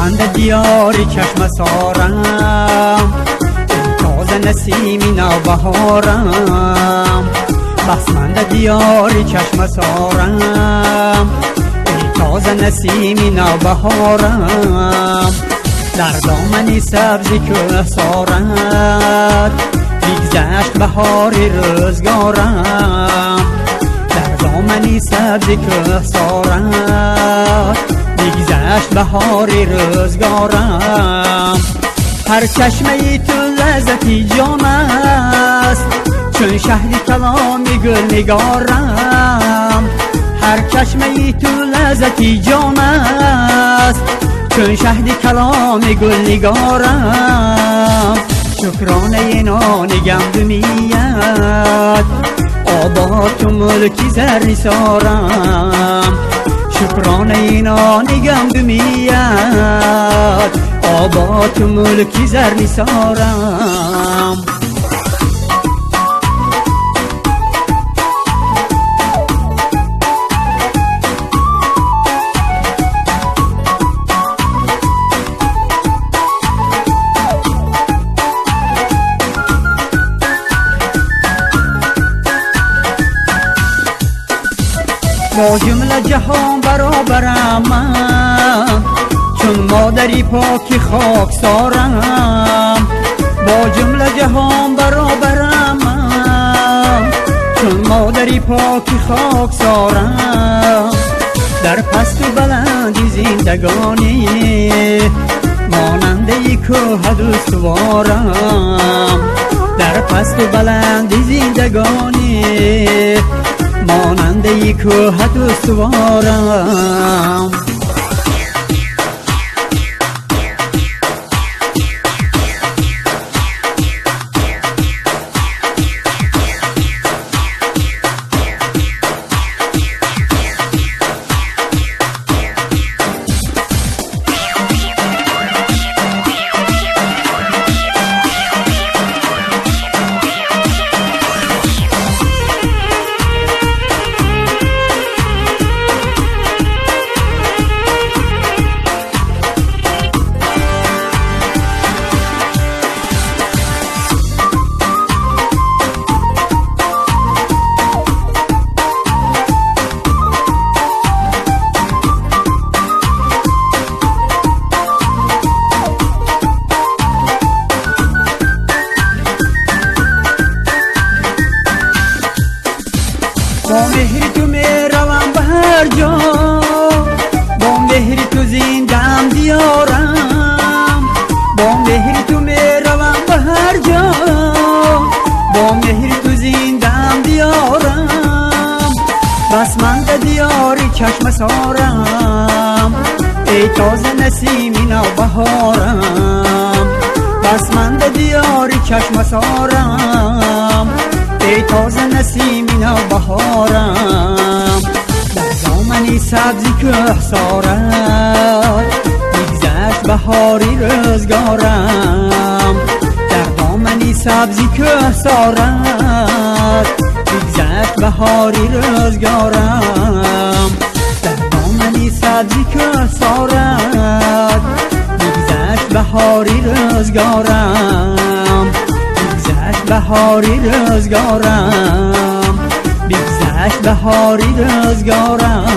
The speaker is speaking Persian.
بسمند دیاری چشم سارم، تازه نسیمی نوبهارم. بسمند دیاری چشم سارم، تازه نسیمی نوبهارم. در دامنی سبزی که سارد، بگذشت بهاری روزگارم. در دامنی سبزی که سارد، بگذشت بهاری روزگارم. هر چشمه ای تو لذتی جان است، چون شهد کلامی گل نگارم. هر چشمه ای تو لذتی جان است، چون شهد کلامی گل نگارم. شکرانه نان گندمیت، آباد تو ملکی زر سارم. شکرانه نان گندمیت، آباد تو ملکی زر سارم. با جمله جهان برابرم من، چون مادری پاکی خاکسارم. با جمله جهان برابرم من، چون مادری پاکی خاکسارم. در پست و بلندی زندگانی، ماننده کوه دوستوارم. در پست و بلندی زندگانی، ماننده کوه دوستوارم. با مهر تو میروم به هر جا، با مهر تو زنده‌ام دیارم. با مهر تو میروم به هر جا، با مهر تو زنده‌ام دیارم. بسمند دیاری چشم سارم، ای تازه نسیمی نوبهارم. بسمند دیاری چشم سارم، ای تازه نسیمی نوبهارم. در دامنی سبزی که سارد، بگذشت بهاری روزگارم. در دامنی سبزی که سارد، بگذشت بهاری روزگارم. در دامنی سبزی که سارد، بگذشت بهاری روزگارم. بهاری روزگارم، بگذشت بهاری روزگارم.